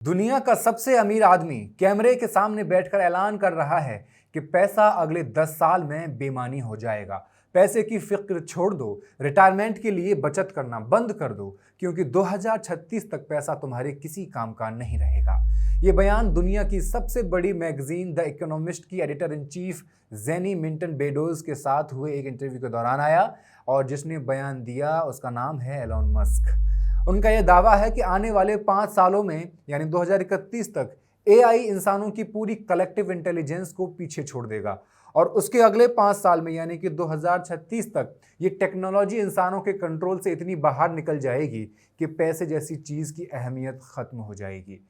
दुनिया का सबसे अमीर आदमी कैमरे के सामने बैठकर ऐलान कर रहा है कि पैसा अगले 10 साल में बेमानी हो जाएगा। पैसे की फिक्र छोड़ दो, रिटायरमेंट के लिए बचत करना बंद कर दो, क्योंकि 2036 तक पैसा तुम्हारे किसी काम का नहीं रहेगा। ये बयान दुनिया की सबसे बड़ी मैगजीन द इकोनॉमिस्ट की एडिटर इन चीफ जेनी मिंटन बेडोज के साथ हुए एक इंटरव्यू के दौरान आया, और जिसने बयान दिया उसका नाम है एलोन मस्क। उनका यह दावा है कि आने वाले 5 सालों में यानी 2031 तक एआई इंसानों की पूरी कलेक्टिव इंटेलिजेंस को पीछे छोड़ देगा, और उसके अगले 5 साल में यानी कि 2036 तक ये टेक्नोलॉजी इंसानों के कंट्रोल से इतनी बाहर निकल जाएगी कि पैसे जैसी चीज की अहमियत खत्म हो जाएगी।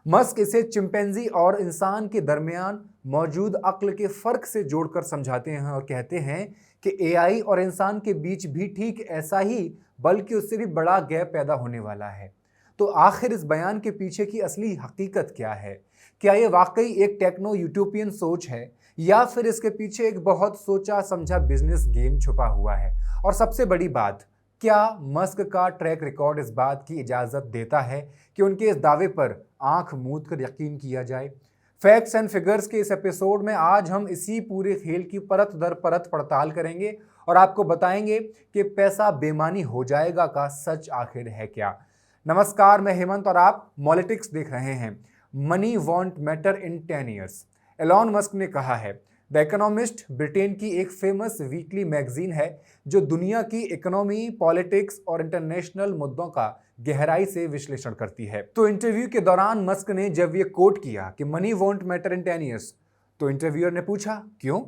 मस्क इसे चिंपैंजी और इंसान के दरमियान मौजूद अक्ल के फर्क से जोड़कर समझाते हैं और कहते हैं कि एआई और इंसान के बीच भी ठीक ऐसा ही बल्कि उससे भी बड़ा गैप पैदा होने वाला है। तो आखिर इस बयान के पीछे की असली हकीकत क्या है? क्या ये वाकई एक टेक्नो यूटोपियन सोच है, या फिर इसके पीछे एक बहुत सोचा समझा बिजनेस गेम छुपा हुआ है? और सबसे बड़ी बात, क्या मस्क का ट्रैक रिकॉर्ड इस बात की इजाज़त देता है कि उनके इस दावे पर आंख मूंद कर यकीन किया जाए? फैक्ट्स एंड फिगर्स के इस एपिसोड में आज हम इसी पूरे खेल की परत दर परत पड़ताल करेंगे और आपको बताएंगे कि पैसा बेमानी हो जाएगा का सच आखिर है क्या। नमस्कार, मैं हेमंत और आप मॉलिटिक्स देख रहे हैं। Money won't matter in 10 years, Elon Musk ने कहा है। द इकोनॉमिस्ट ब्रिटेन की एक फेमस वीकली मैगजीन है जो दुनिया की इकोनॉमी, पॉलिटिक्स और इंटरनेशनल मुद्दों का गहराई से विश्लेषण करती है। तो इंटरव्यू के दौरान मस्क ने जब ये कोट किया कि money won't matter in 10 years, तो इंटरव्यूअर ने पूछा क्यों?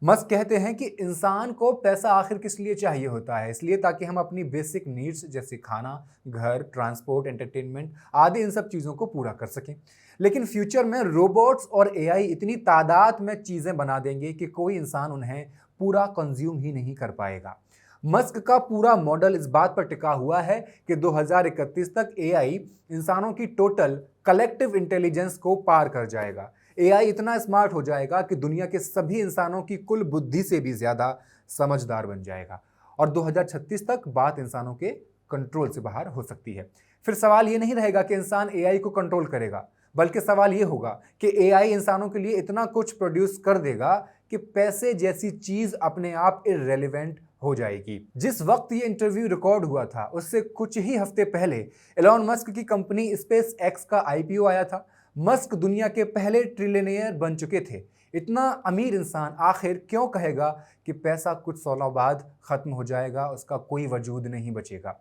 मस्क कहते हैं कि इंसान को पैसा आखिर किस लिए चाहिए होता है? इसलिए ताकि हम अपनी बेसिक नीड्स जैसे खाना, घर, ट्रांसपोर्ट, एंटरटेनमेंट आदि इन सब चीज़ों को पूरा कर सकें। लेकिन फ्यूचर में रोबोट्स और एआई इतनी तादाद में चीज़ें बना देंगे कि कोई इंसान उन्हें पूरा कंज्यूम ही नहीं कर पाएगा। मस्क का पूरा मॉडल इस बात पर टिका हुआ है कि 2031 तक एआई इंसानों की टोटल कलेक्टिव इंटेलिजेंस को पार कर जाएगा। एआई इतना स्मार्ट हो जाएगा कि दुनिया के सभी इंसानों की कुल बुद्धि से भी ज्यादा समझदार बन जाएगा, और 2036 तक बात इंसानों के कंट्रोल से बाहर हो सकती है। फिर सवाल ये नहीं रहेगा कि इंसान एआई को कंट्रोल करेगा, बल्कि सवाल ये होगा कि एआई इंसानों के लिए इतना कुछ प्रोड्यूस कर देगा कि पैसे जैसी चीज अपने आप इररेलेवेंट हो जाएगी। जिस वक्त ये इंटरव्यू रिकॉर्ड हुआ था उससे कुछ ही हफ्ते पहले एलोन मस्क की कंपनी स्पेस एक्स का आईपीओ आया था। मस्क दुनिया के पहले ट्रिलियनियर बन चुके थे। इतना अमीर इंसान आखिर क्यों कहेगा कि पैसा कुछ सालों बाद खत्म हो जाएगा, उसका कोई वजूद नहीं बचेगा?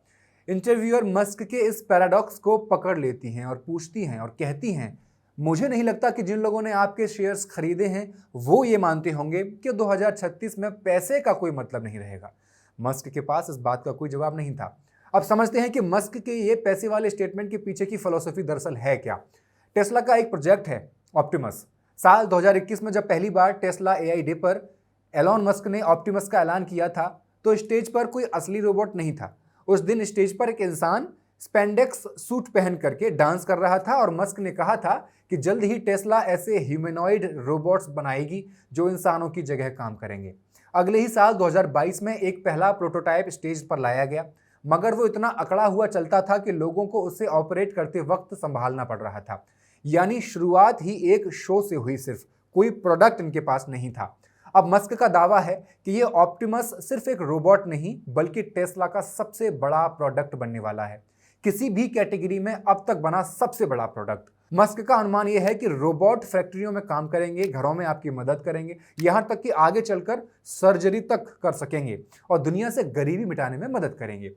इंटरव्यूअर मस्क के इस पैराडॉक्स को पकड़ लेती हैं और पूछती हैं और कहती हैं, मुझे नहीं लगता कि जिन लोगों ने आपके शेयर्स खरीदे हैं वो ये मानते होंगे कि 2036 में पैसे का कोई मतलब नहीं रहेगा। मस्क के पास इस बात का कोई जवाब नहीं था। अब समझते हैं कि मस्क के ये पैसे वाले स्टेटमेंट के पीछे की फिलॉसफी दरअसल है क्या। टेस्ला का एक प्रोजेक्ट है ऑप्टिमस। साल 2021 में जब पहली बार टेस्ला एआई डे पर एलोन मस्क ने ऑप्टिमस का ऐलान किया था तो स्टेज पर कोई असली रोबोट नहीं था। उस दिन स्टेज पर एक इंसान स्पेंडेक्स सूट पहन करके डांस कर रहा था, और मस्क ने कहा था कि जल्द ही टेस्ला ऐसे ह्यूमनॉइड रोबोट्स बनाएगी जो इंसानों की जगह काम करेंगे। अगले ही साल 2022 में एक पहला प्रोटोटाइप स्टेज पर लाया गया, मगर वो इतना अकड़ा हुआ चलता था कि लोगों को उसे ऑपरेट करते वक्त संभालना पड़ रहा था। यानी शुरुआत ही एक शो से हुई, सिर्फ कोई प्रोडक्ट इनके पास नहीं था। अब मस्क का दावा है कि ये ऑप्टिमस सिर्फ एक रोबोट नहीं बल्कि टेस्ला का सबसे बड़ा प्रोडक्ट बनने वाला है, किसी भी कैटेगरी में अब तक बना सबसे बड़ा प्रोडक्ट। मस्क का अनुमान यह है कि रोबोट फैक्ट्रियों में काम करेंगे, घरों में आपकी मदद करेंगे, यहां तक कि आगे चलकर सर्जरी तक कर सकेंगे और दुनिया से गरीबी मिटाने में मदद करेंगे।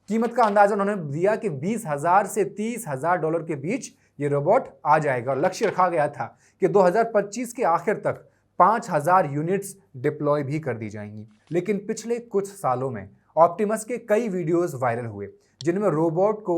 कीमत का अंदाजा उन्होंने दिया कि $20,000 से $30,000 के बीच ये रोबोट आ जाएगा, और लक्ष्य रखा गया था कि 2025 के आखिर तक 5,000 यूनिट्स डिप्लॉय भी कर दी जाएंगी। लेकिन पिछले कुछ सालों में ऑप्टिमस के कई वीडियोस वायरल हुए जिनमें रोबोट को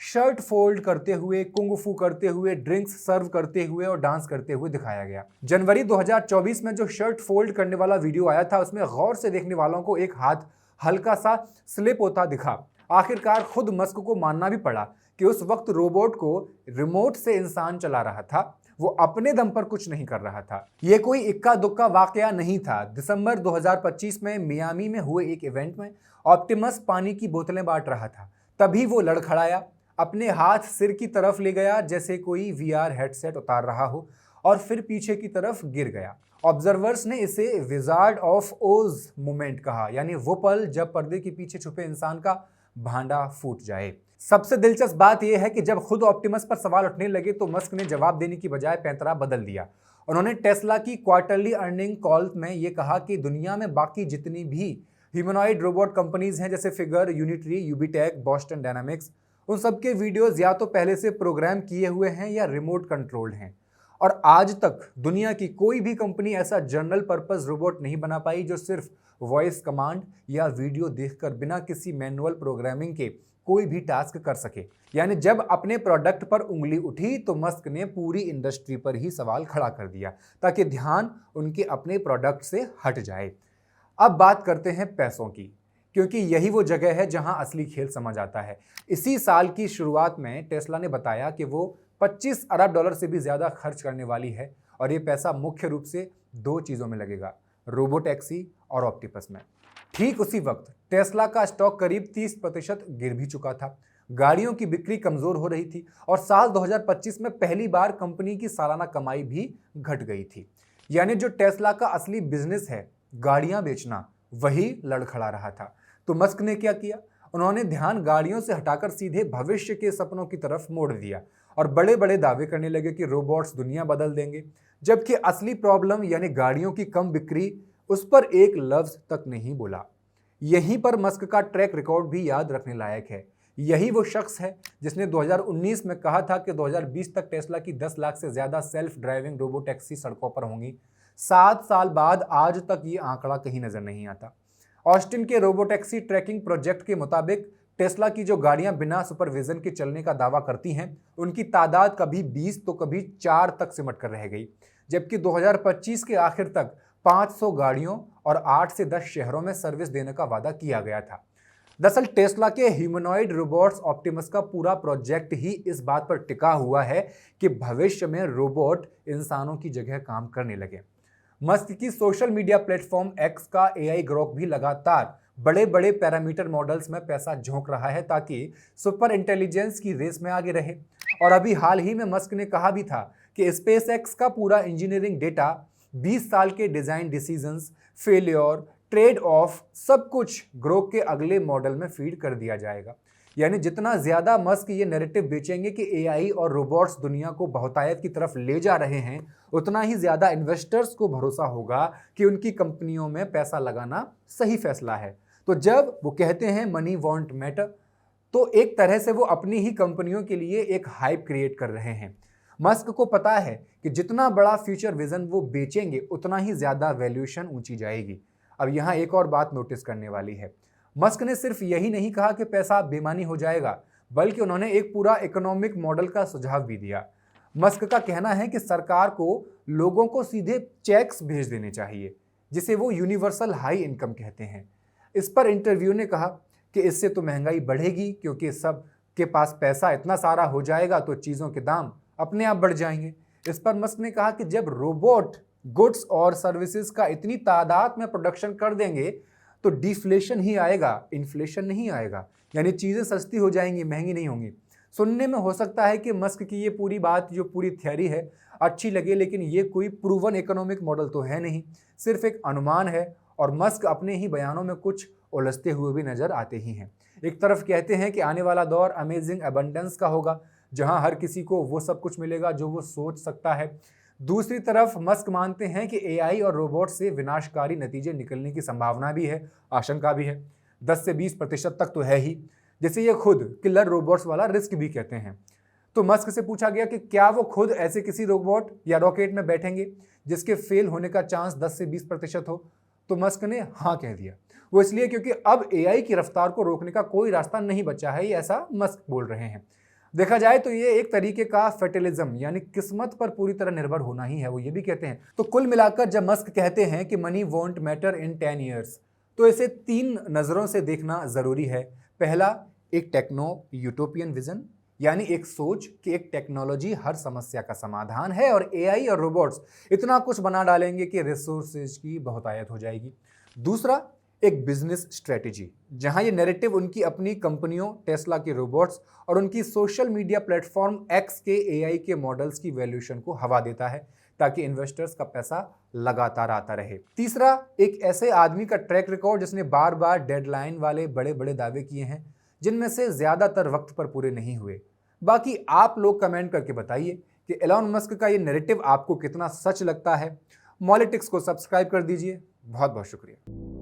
शर्ट फोल्ड करते हुए, कुंग-फू करते हुए, ड्रिंक्स सर्व करते हुए और डांस करते हुए दिखाया गया। जनवरी 2024 में जो शर्ट फोल्ड करने वाला वीडियो आया था उसमें गौर से देखने वालों को एक हाथ हल्का सा स्लिप होता दिखा। आखिरकार खुद मस्क को मानना भी पड़ा कि उस वक्त रोबोट को रिमोट से इंसान चला रहा था, वो अपने दम पर कुछ नहीं कर रहा था। ये कोई इक्का दुक्का वाकया नहीं था। दिसंबर 2025 में मियामी में हुए एक इवेंट में ऑप्टिमस पानी की बोतलें बांट रहा था, तभी वो लड़खड़ाया, अपने हाथ सिर की तरफ ले गया जैसे कोई वीआर हेडसेट उतार रहा हो और फिर पीछे की तरफ गिर गया। ऑब्जर्वर्स ने इसे विजार्ड ऑफ ओज मोमेंट कहा, यानी वो पल जब पर्दे के पीछे छुपे इंसान का भांडा फूट जाए। सबसे दिलचस्प बात यह है कि जब खुद ऑप्टिमस पर सवाल उठने लगे तो मस्क ने जवाब देने की बजाय पैंतरा बदल दिया। उन्होंने टेस्ला की क्वार्टरली अर्निंग कॉल में यह कहा कि दुनिया में बाकी जितनी भी ह्यूमनॉइड रोबोट कंपनीज हैं, जैसे फिगर, यूनिट्री, यूबीटेक, बॉस्टन डायनामिक्स, उन सबके वीडियोस या तो पहले से प्रोग्राम किए हुए हैं या रिमोट कंट्रोल्ड हैं। और आज तक दुनिया की कोई भी कंपनी ऐसा जनरल पर्पस रोबोट नहीं बना पाई जो सिर्फ वॉइस कमांड या वीडियो देखकर बिना किसी मैनुअल प्रोग्रामिंग के कोई भी टास्क कर सके। यानी जब अपने प्रोडक्ट पर उंगली उठी तो मस्क ने पूरी इंडस्ट्री पर ही सवाल खड़ा कर दिया ताकि ध्यान उनके अपने प्रोडक्ट से हट जाए। अब बात करते हैं पैसों की, क्योंकि यही वो जगह है जहां असली खेल समझ आता है। इसी साल की शुरुआत में टेस्ला ने बताया कि वो 25 अरब डॉलर से भी ज्यादा खर्च करने वाली है और ये पैसा मुख्य रूप से दो चीजों में लगेगा, रोबोटैक्सी और ऑप्टिपस में। ठीक उसी वक्त टेस्ला का स्टॉक करीब 30% गिर भी चुका था। गाड़ियों की बिक्री कमजोर हो रही थी और साल 2025 में पहली बार कंपनी की सालाना कमाई भी घट गई थी। यानी जो टेस्ला का असली बिजनेस है, गाड़ियां बेचना, वही लड़खड़ा रहा था। तो मस्क ने क्या किया? उन्होंने ध्यान गाड़ियों से हटाकर सीधे भविष्य के सपनों की तरफ मोड़ दिया और बड़े बड़े दावे करने लगे कि रोबोट्स दुनिया बदल देंगे, जबकि असली प्रॉब्लम यानी गाड़ियों की कम बिक्री, उस पर एक लफ्ज तक नहीं बोला। यहीं पर मस्क का ट्रैक रिकॉर्ड भी याद रखने लायक है। यही वो शख्स है जिसने 2019 में कहा था कि 2020 तक टेस्ला की 10 लाख से ज्यादा सेल्फ ड्राइविंग रोबोटैक्सी सड़कों पर होंगी। 7 साल बाद आज तक ये आंकड़ा कहीं नजर नहीं आता। ऑस्टिन के रोबोटैक्सी ट्रैकिंग प्रोजेक्ट के मुताबिक टेस्ला की जो गाड़ियां बिना सुपरविजन के चलने का दावा करती हैं, उनकी तादाद कभी 20 तो कभी 4 तक सिमट कर रह गई, जबकि 2025 के आखिर तक 500 गाड़ियों और 8 से 10 शहरों में सर्विस देने का वादा किया गया था। दरअसल टेस्ला के ह्यूमनॉइड रोबोट्स ऑप्टिमस का पूरा प्रोजेक्ट ही इस बात पर टिका हुआ है कि भविष्य में रोबोट इंसानों की जगह काम करने लगे। मस्क की सोशल मीडिया प्लेटफॉर्म एक्स का एआई ग्रोक भी लगातार बड़े बड़े पैरामीटर मॉडल्स में पैसा झोंक रहा है ताकि सुपर इंटेलिजेंस की रेस में आगे रहे। और अभी हाल ही में मस्क ने कहा भी था कि स्पेस एक्स का पूरा इंजीनियरिंग डेटा, 20 साल के design decisions, failure, trade off, सब कुछ ग्रोक के अगले मॉडल में फीड कर दिया जाएगा। यानी जितना ज्यादा मस्क ये नैरेटिव बेचेंगे कि एआई और रोबोट्स दुनिया को बहुतायत की तरफ ले जा रहे हैं, उतना ही ज्यादा इन्वेस्टर्स को भरोसा होगा कि उनकी कंपनियों में पैसा लगाना सही फैसला है। तो जब वो कहते हैं मनी वॉन्ट मैटर, तो एक तरह से वो अपनी ही कंपनियों के लिए एक हाइप क्रिएट कर रहे हैं। मस्क को पता है कि जितना बड़ा फ्यूचर विजन वो बेचेंगे उतना ही ज्यादा वैल्यूएशन ऊंची जाएगी। अब यहाँ एक और बात नोटिस करने वाली है। मस्क ने सिर्फ यही नहीं कहा कि पैसा बेमानी हो जाएगा, बल्कि उन्होंने एक पूरा इकोनॉमिक मॉडल का सुझाव भी दिया। मस्क का कहना है कि सरकार को लोगों को सीधे चेक्स भेज देने चाहिए, जिसे वो यूनिवर्सल हाई इनकम कहते हैं। इस पर इंटरव्यू ने कहा कि इससे तो महंगाई बढ़ेगी, क्योंकि सब के पास पैसा इतना सारा हो जाएगा तो चीज़ों के दाम अपने आप बढ़ जाएंगे। इस पर मस्क ने कहा कि जब रोबोट गुड्स और सर्विसेज का इतनी तादाद में प्रोडक्शन कर देंगे तो डिफ्लेशन ही आएगा, इन्फ्लेशन नहीं आएगा। यानी चीज़ें सस्ती हो जाएंगी, महंगी नहीं होंगी। सुनने में हो सकता है कि मस्क की ये पूरी बात, जो पूरी थ्योरी है, अच्छी लगे, लेकिन ये कोई प्रूवन इकोनॉमिक मॉडल तो है नहीं, सिर्फ एक अनुमान है। और मस्क अपने ही बयानों में कुछ उलझते हुए भी नजर आते ही हैं। एक तरफ कहते हैं कि आने वाला दौर अमेजिंग अबंडेंस का होगा, जहां हर किसी को वो सब कुछ मिलेगा जो वो सोच सकता है। दूसरी तरफ मस्क मानते हैं कि एआई और रोबोट से विनाशकारी नतीजे निकलने की संभावना भी है, आशंका भी है। 10 से 20% तक तो है ही, जिसे ये खुद किलर रोबोट्स वाला रिस्क भी कहते हैं। तो मस्क से पूछा गया कि क्या वो खुद ऐसे किसी रोबोट या रॉकेट में बैठेंगे जिसके फेल होने का चांस 10 से 20% हो, तो मस्क ने हाँ कह दिया। वो इसलिए क्योंकि अब एआई की रफ्तार को रोकने का कोई रास्ता नहीं बचा है, ये ऐसा मस्क बोल रहे हैं। देखा जाए तो ये एक तरीके का फेटलिज्म, यानी किस्मत पर पूरी तरह निर्भर होना ही है, वो ये भी कहते हैं। तो कुल मिलाकर जब मस्क कहते हैं कि money won't matter in 10 years, तो इसे 3 नजरों से देखना जरूरी है। पहला, एक टेक्नो यूटोपियन विजन, यानी एक सोच कि एक टेक्नोलॉजी हर समस्या का समाधान है और एआई और रोबोट्स इतना कुछ बना डालेंगे कि रिसोर्सेज की बहुतायत हो जाएगी। दूसरा, एक बिजनेस स्ट्रेटेजी, जहां ये नैरेटिव उनकी अपनी कंपनियों टेस्ला के रोबोट्स और उनकी सोशल मीडिया प्लेटफॉर्म एक्स के एआई के मॉडल्स की वैल्यूएशन को हवा देता है ताकि इन्वेस्टर्स का पैसा लगातार आता रहे। तीसरा, एक ऐसे आदमी का ट्रैक रिकॉर्ड जिसने बार बार डेडलाइन वाले बड़े बड़े दावे किए हैं जिनमें से ज्यादातर वक्त पर पूरे नहीं हुए। बाकी आप लोग कमेंट करके बताइए कि एलॉन मस्क का ये नैरेटिव आपको कितना सच लगता है। मॉलिटिक्स को सब्सक्राइब कर दीजिए। बहुत बहुत शुक्रिया।